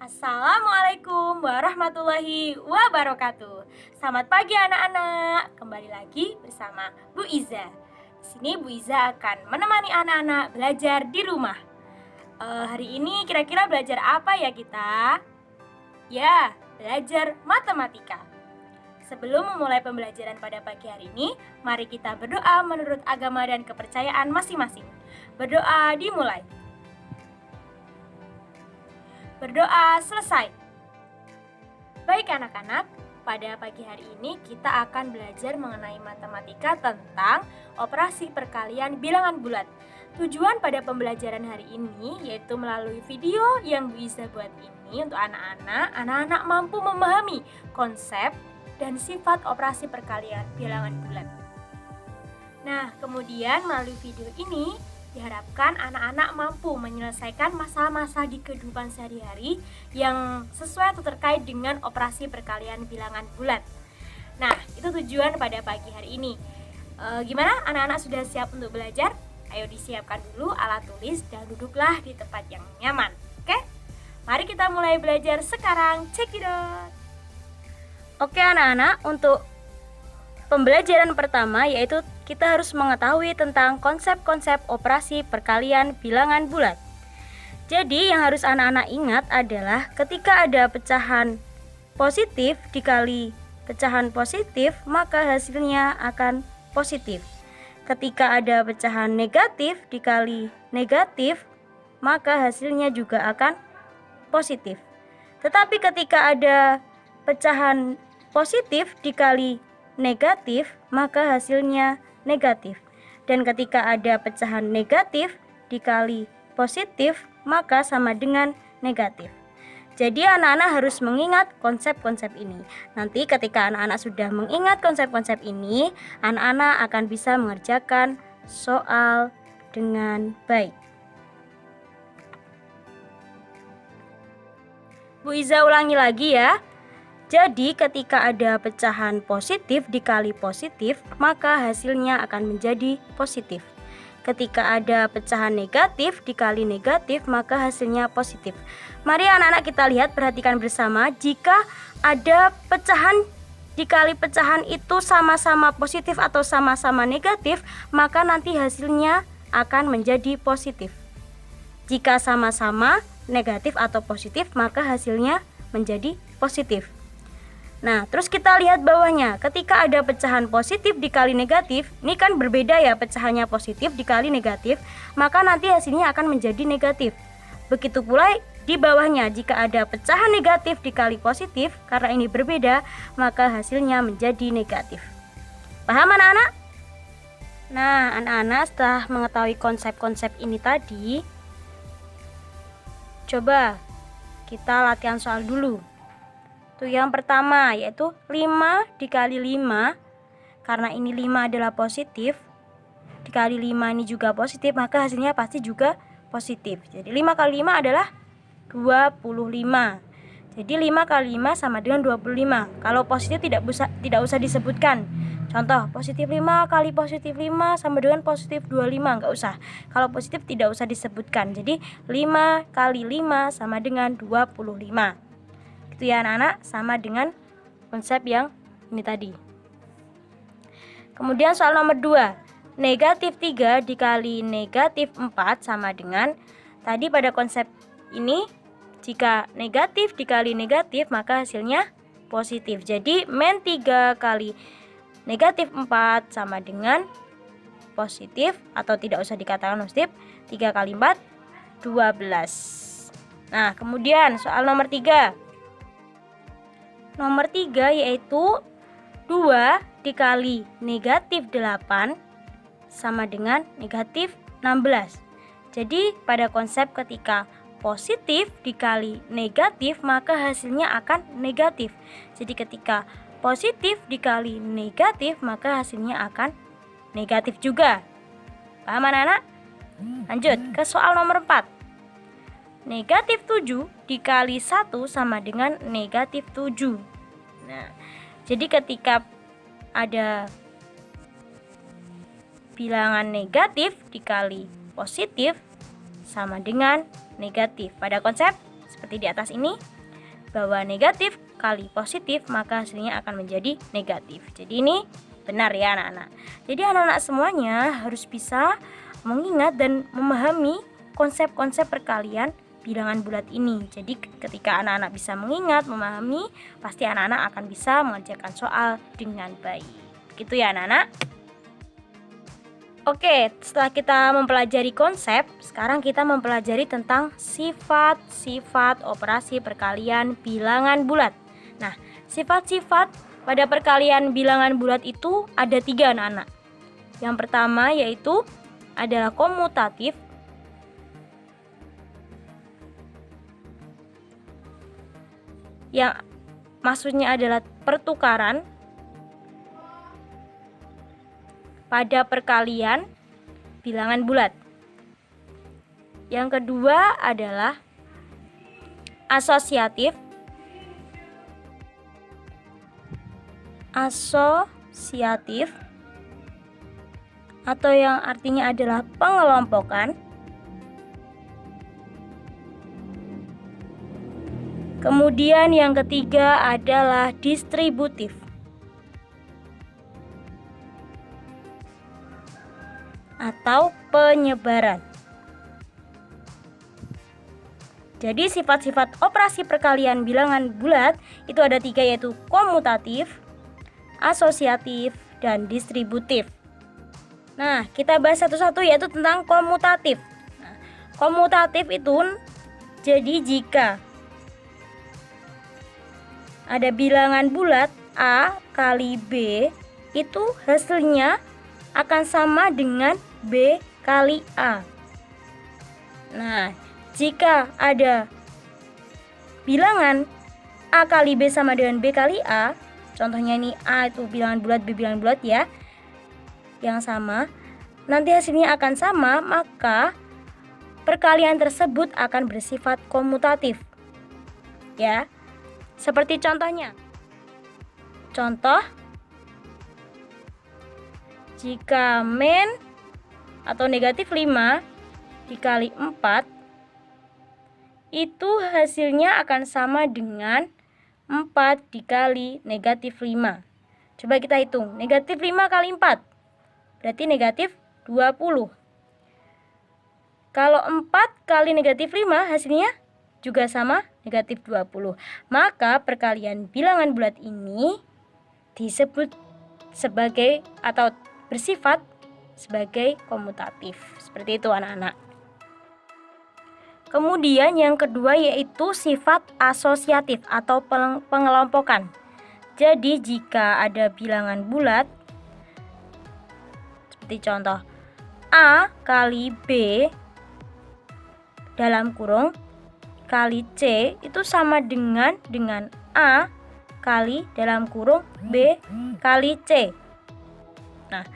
Assalamualaikum warahmatullahi wabarakatuh. Selamat pagi anak-anak. Kembali lagi bersama Bu Iza. Di sini Bu Iza akan menemani anak-anak belajar di rumah. Hari ini kira-kira belajar apa ya kita? Ya, belajar matematika. Sebelum memulai pembelajaran pada pagi hari ini, mari kita berdoa menurut agama dan kepercayaan masing-masing. Berdoa dimulai. Berdoa selesai. Baik anak-anak, pada pagi hari ini kita akan belajar mengenai matematika tentang operasi perkalian bilangan bulat. Tujuan pada pembelajaran hari ini yaitu melalui video yang Bu Iza buat ini untuk anak-anak mampu memahami konsep dan sifat operasi perkalian bilangan bulat. Nah, kemudian melalui video ini diharapkan anak-anak mampu menyelesaikan masalah-masalah di kehidupan sehari-hari yang sesuai atau terkait dengan operasi perkalian bilangan bulat. Nah, itu tujuan pada pagi hari ini. Gimana? Anak-anak sudah siap untuk belajar? Ayo disiapkan dulu alat tulis dan duduklah di tempat yang nyaman. Oke? Mari kita mulai belajar sekarang. Check it out. Oke anak-anak, untuk pembelajaran pertama yaitu kita harus mengetahui tentang konsep-konsep operasi perkalian bilangan bulat. Jadi yang harus anak-anak ingat adalah ketika ada pecahan positif dikali pecahan positif, maka hasilnya akan positif. Ketika ada pecahan negatif dikali negatif, maka hasilnya juga akan positif. Tetapi ketika ada pecahan positif dikali negatif, maka hasilnya negatif. Dan ketika ada pecahan negatif dikali positif, maka sama dengan negatif. Jadi anak-anak harus mengingat konsep-konsep ini. Nanti ketika anak-anak sudah mengingat konsep-konsep ini, anak-anak akan bisa mengerjakan soal dengan baik. Bu Iza ulangi lagi ya. Jadi ketika ada pecahan positif dikali positif, maka hasilnya akan menjadi positif. Ketika ada pecahan negatif dikali negatif, maka hasilnya positif. Mari anak-anak kita lihat, perhatikan bersama. Jika ada pecahan dikali pecahan itu sama-sama positif atau sama-sama negatif, maka nanti hasilnya akan menjadi positif. Jika sama-sama negatif atau positif, maka hasilnya menjadi positif. Nah, terus kita lihat bawahnya. Ketika ada pecahan positif dikali negatif, ini kan berbeda ya, pecahannya positif dikali negatif, maka nanti hasilnya akan menjadi negatif. Begitu pula di bawahnya, jika ada pecahan negatif dikali positif, karena ini berbeda, maka hasilnya menjadi negatif. Paham anak-anak? Nah, anak-anak setelah mengetahui konsep-konsep ini tadi, coba kita latihan soal dulu. Tuh yang pertama yaitu 5 dikali 5, karena ini 5 adalah positif, dikali 5 ini juga positif, maka hasilnya pasti juga positif. Jadi 5 kali 5 adalah 25. Jadi 5 kali 5 sama dengan 25. Kalau positif tidak usah disebutkan. Contoh, positif 5 kali positif 5 sama dengan positif 25, enggak usah. Kalau positif tidak usah disebutkan. Jadi 5 kali 5 sama dengan 25. Itu ya anak-anak, sama dengan konsep yang ini tadi. Kemudian soal nomor 2, negatif 3 dikali negatif 4 sama dengan tadi pada konsep ini, jika negatif dikali negatif maka hasilnya positif. Jadi min 3 kali negatif 4 sama dengan positif, atau tidak usah dikatakan positif, 3 kali 4 12. Nah, kemudian soal nomor 3. Nomor 3 yaitu 2 dikali negatif 8 sama dengan negatif 16. Jadi pada konsep ketika positif dikali negatif, maka hasilnya akan negatif. Jadi ketika positif dikali negatif, maka hasilnya akan negatif juga. Paham anak-anak? Lanjut ke soal nomor 4. Negatif 7 dikali 1 sama dengan negatif 7. Nah, jadi ketika ada bilangan negatif dikali positif sama dengan negatif. Pada konsep seperti seperti di atas ini, bahwa negatif kali positif maka hasilnya akan menjadi negatif. Jadi ini benar ya anak-anak. Jadi anak-anak semuanya harus bisa mengingat dan memahami konsep-konsep perkalian bilangan bulat ini. Jadi ketika anak-anak bisa mengingat, memahami, pasti anak-anak akan bisa mengerjakan soal dengan baik. Gitu ya anak-anak. Oke, setelah kita mempelajari konsep, sekarang kita mempelajari tentang sifat-sifat operasi perkalian bilangan bulat. Nah, sifat-sifat pada perkalian bilangan bulat itu ada 3 anak-anak. Yang pertama yaitu adalah komutatif. Yang maksudnya adalah pertukaran pada perkalian bilangan bulat. Yang kedua adalah asosiatif. Asosiatif atau yang artinya adalah pengelompokan. Kemudian yang ketiga adalah distributif. Atau penyebaran. Jadi sifat-sifat operasi perkalian bilangan bulat itu ada 3 yaitu komutatif, asosiatif, dan distributif. Nah, kita bahas satu-satu yaitu tentang komutatif. Nah, komutatif itu jadi jika ada bilangan bulat A kali B itu hasilnya akan sama dengan B kali A. Nah, jika ada bilangan A kali B sama dengan B kali A, contohnya ini A itu bilangan bulat, B bilangan bulat ya, yang sama, nanti hasilnya akan sama, maka perkalian tersebut akan bersifat komutatif. Ya, seperti contohnya. Contoh, jika min atau negatif 5 dikali 4 itu hasilnya akan sama dengan 4 dikali negatif 5. Coba kita hitung, negatif 5 kali 4 berarti negatif 20. Kalau 4 kali negatif 5 hasilnya juga sama negatif 20. Maka perkalian bilangan bulat ini disebut sebagai atau bersifat sebagai komutatif. Seperti itu anak-anak. Kemudian yang kedua yaitu sifat asosiatif atau pengelompokan. Jadi jika ada bilangan bulat seperti contoh A kali B dalam kurung kali C itu sama dengan A kali dalam kurung B kali C. Nah,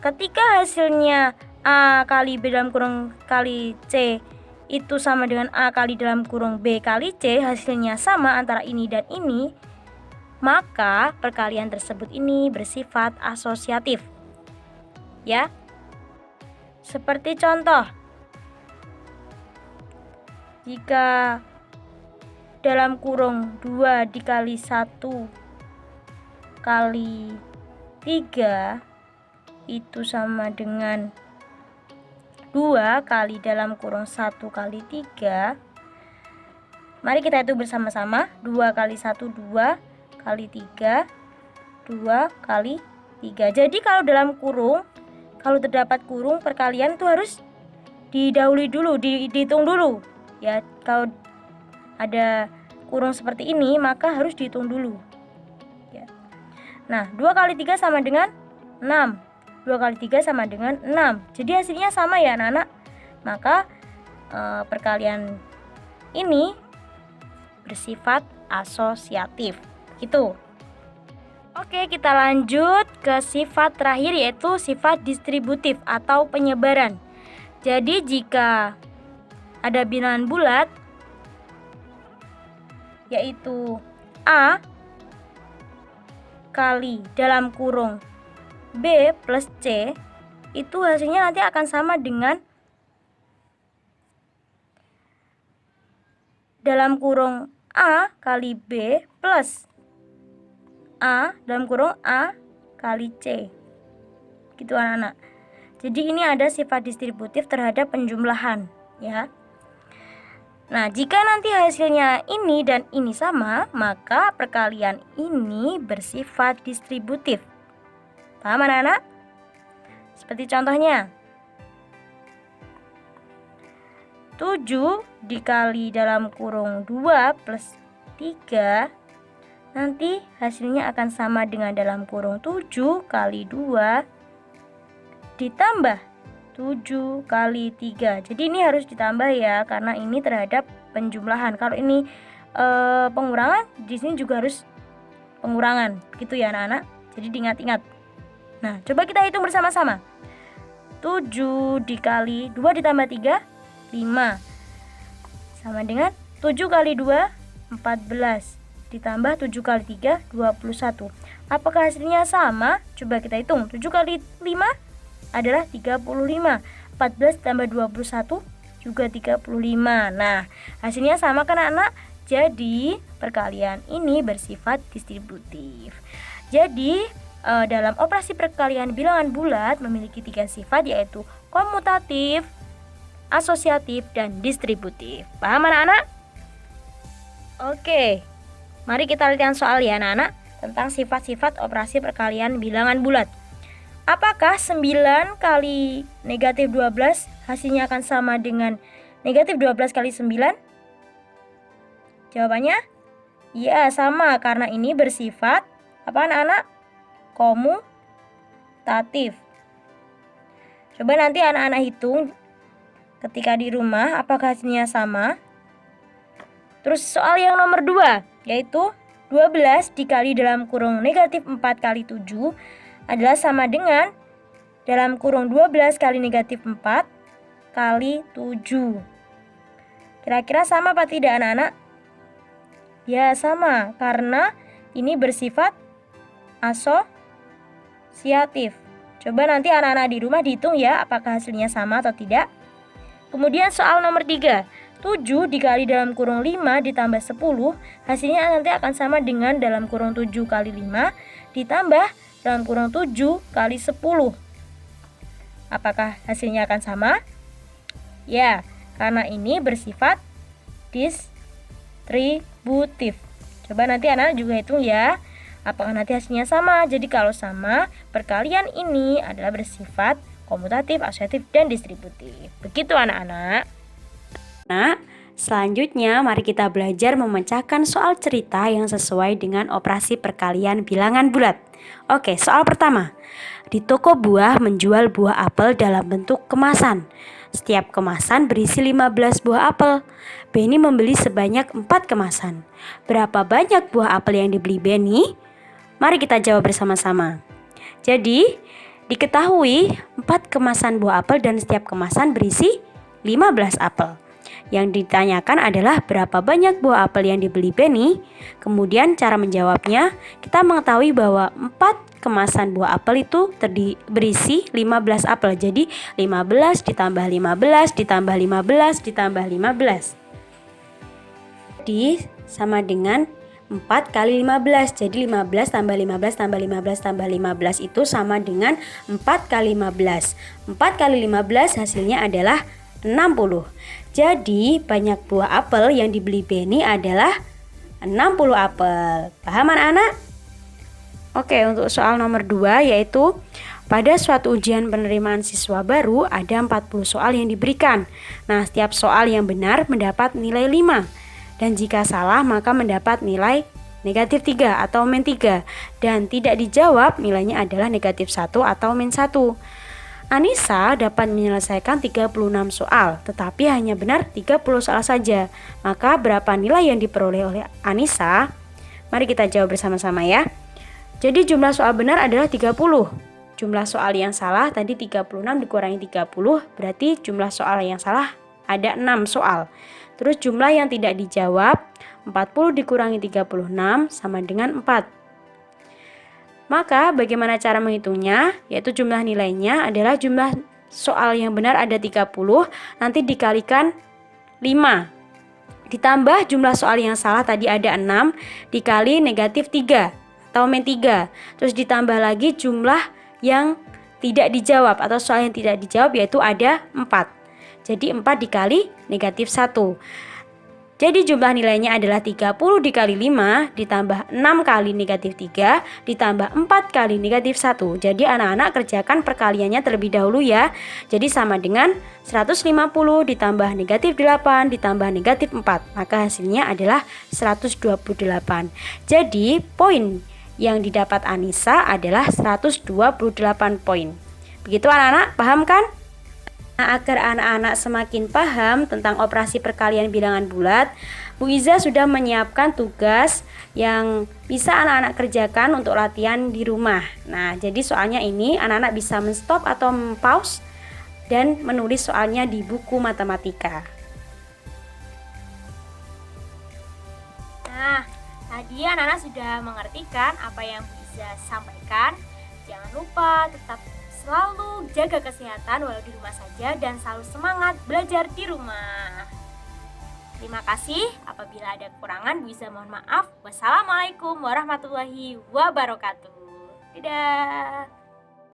ketika hasilnya A kali B dalam kurung kali C itu sama dengan A kali dalam kurung B kali C, hasilnya sama antara ini dan ini, maka perkalian tersebut ini bersifat asosiatif. Ya. Seperti contoh, jika dalam kurung 2 dikali 1 kali 3 itu sama dengan 2 kali dalam kurung 1 kali 3. Mari kita hitung bersama-sama. 2 kali 1 2 kali 3 2 kali 3. Jadi kalau dalam kurung, kalau terdapat kurung, perkalian itu harus didahului dulu, dihitung dulu. Ya, kalau ada kurung seperti ini maka harus dihitung dulu. Ya. Nah, 2 kali 3 sama dengan 6. 2 kali 3 sama dengan 6. Jadi hasilnya sama ya anak-anak. Maka perkalian ini bersifat asosiatif. Gitu. Oke, kita lanjut ke sifat terakhir yaitu sifat distributif atau penyebaran. Jadi jika ada bilangan bulat yaitu A kali dalam kurung B plus C, itu hasilnya nanti akan sama dengan dalam kurung A kali B plus A dalam kurung A kali C. Gitu anak-anak. Jadi ini ada sifat distributif terhadap penjumlahan, ya. Nah, jika nanti hasilnya ini dan ini sama, maka perkalian ini bersifat distributif. Paham anak-anak? Seperti contohnya 7 dikali dalam kurung 2 plus 3, nanti hasilnya akan sama dengan dalam kurung 7 kali 2 ditambah 7 kali 3. Jadi ini harus ditambah ya, karena ini terhadap penjumlahan. Kalau ini pengurangan, di sini juga harus pengurangan. Gitu ya anak-anak. Jadi diingat-ingat. Nah, coba kita hitung bersama-sama. 7 dikali 2 ditambah 3, 5. Sama dengan 7 kali 2, 14. Ditambah 7 kali 3, 21. Apakah hasilnya sama? Coba kita hitung. 7 kali 5 adalah 35. 14 tambah 21 juga 35. Nah, hasilnya sama kan anak-anak? Jadi, perkalian ini bersifat distributif. Jadi, dalam operasi perkalian bilangan bulat memiliki 3 sifat, yaitu komutatif, asosiatif, dan distributif. Paham anak-anak? Oke, mari kita lihat soal ya anak-anak tentang sifat-sifat operasi perkalian bilangan bulat. Apakah 9 kali negatif 12 hasilnya akan sama dengan negatif 12 kali 9? Jawabannya? Ya, sama, karena ini bersifat apa anak-anak? Komutatif. Coba nanti anak-anak hitung ketika di rumah apakah hasilnya sama. Terus soal yang nomor 2, yaitu 12 dikali dalam kurung negatif 4 kali 7 adalah sama dengan dalam kurung 12 kali negatif 4 kali 7. Kira-kira sama apa tidak anak-anak? Ya, sama, karena ini bersifat asosiatif. Coba nanti anak-anak di rumah dihitung ya apakah hasilnya sama atau tidak. Kemudian soal nomor 3, 7 dikali dalam kurung 5 ditambah 10 hasilnya nanti akan sama dengan dalam kurung 7 kali 5 ditambah dalam kurung 7 kali 10. Apakah hasilnya akan sama? Ya, karena ini bersifat distributif. Coba nanti anak-anak juga hitung ya, apakah nanti hasilnya sama. Jadi kalau sama, perkalian ini adalah bersifat komutatif, asosiatif, dan distributif. Begitu anak-anak. Nah, selanjutnya mari kita belajar memecahkan soal cerita yang sesuai dengan operasi perkalian bilangan bulat. Oke, soal pertama. Di toko buah menjual buah apel dalam bentuk kemasan. Setiap kemasan berisi 15 buah apel. Benny membeli sebanyak 4 kemasan. Berapa banyak buah apel yang dibeli Benny? Mari kita jawab bersama-sama. Jadi, diketahui 4 kemasan buah apel dan setiap kemasan berisi 15 apel. Yang ditanyakan adalah berapa banyak buah apel yang dibeli Benny. Kemudian cara menjawabnya, kita mengetahui bahwa 4 kemasan buah apel itu berisi 15 apel. Jadi 15 ditambah 15 ditambah 15 ditambah 15. Jadi sama dengan 4 kali 15. Jadi 15 tambah 15 tambah 15 tambah 15 itu sama dengan 4 kali 15. 4 kali 15 hasilnya adalah 60. Jadi banyak buah apel yang dibeli Benny adalah 60 apel. Paham anak-anak? Oke, untuk soal nomor 2 yaitu pada suatu ujian penerimaan siswa baru ada 40 soal yang diberikan. Nah, setiap soal yang benar mendapat nilai 5. Dan jika salah maka mendapat nilai negatif 3 atau min 3. Dan tidak dijawab nilainya adalah negatif 1 atau min 1. Anissa dapat menyelesaikan 36 soal, tetapi hanya benar 30 soal saja. Maka berapa nilai yang diperoleh oleh Anissa? Mari kita jawab bersama-sama ya. Jadi jumlah soal benar adalah 30. Jumlah soal yang salah tadi 36 dikurangi 30, berarti jumlah soal yang salah ada 6 soal. Terus jumlah yang tidak dijawab 40 dikurangi 36 sama dengan 4. Maka bagaimana cara menghitungnya? Yaitu jumlah nilainya adalah jumlah soal yang benar ada 30, nanti dikalikan 5. Ditambah jumlah soal yang salah tadi ada 6 dikali negatif 3 atau min 3. Terus ditambah lagi jumlah yang tidak dijawab atau soal yang tidak dijawab yaitu ada 4. Jadi 4 dikali negatif 1. Jadi jumlah nilainya adalah 30 dikali 5 ditambah 6 kali negatif 3 ditambah 4 kali negatif 1. Jadi anak-anak kerjakan perkaliannya terlebih dahulu ya. Jadi sama dengan 150 ditambah negatif 8 ditambah negatif 4. Maka hasilnya adalah 128. Jadi poin yang didapat Anissa adalah 128 poin. Begitu anak-anak, paham kan? Nah, agar anak-anak semakin paham tentang operasi perkalian bilangan bulat, Bu Iza sudah menyiapkan tugas yang bisa anak-anak kerjakan untuk latihan di rumah. Nah, jadi soalnya ini anak-anak bisa men-stop atau pause dan menulis soalnya di buku matematika. Nah, tadi anak-anak sudah mengerti kan apa yang Bu Iza sampaikan. Jangan lupa tetap selalu jaga kesehatan walau di rumah saja dan selalu semangat belajar di rumah. Terima kasih. Apabila ada kekurangan, Bu Iza mohon maaf. Wassalamualaikum warahmatullahi wabarakatuh. Dadah.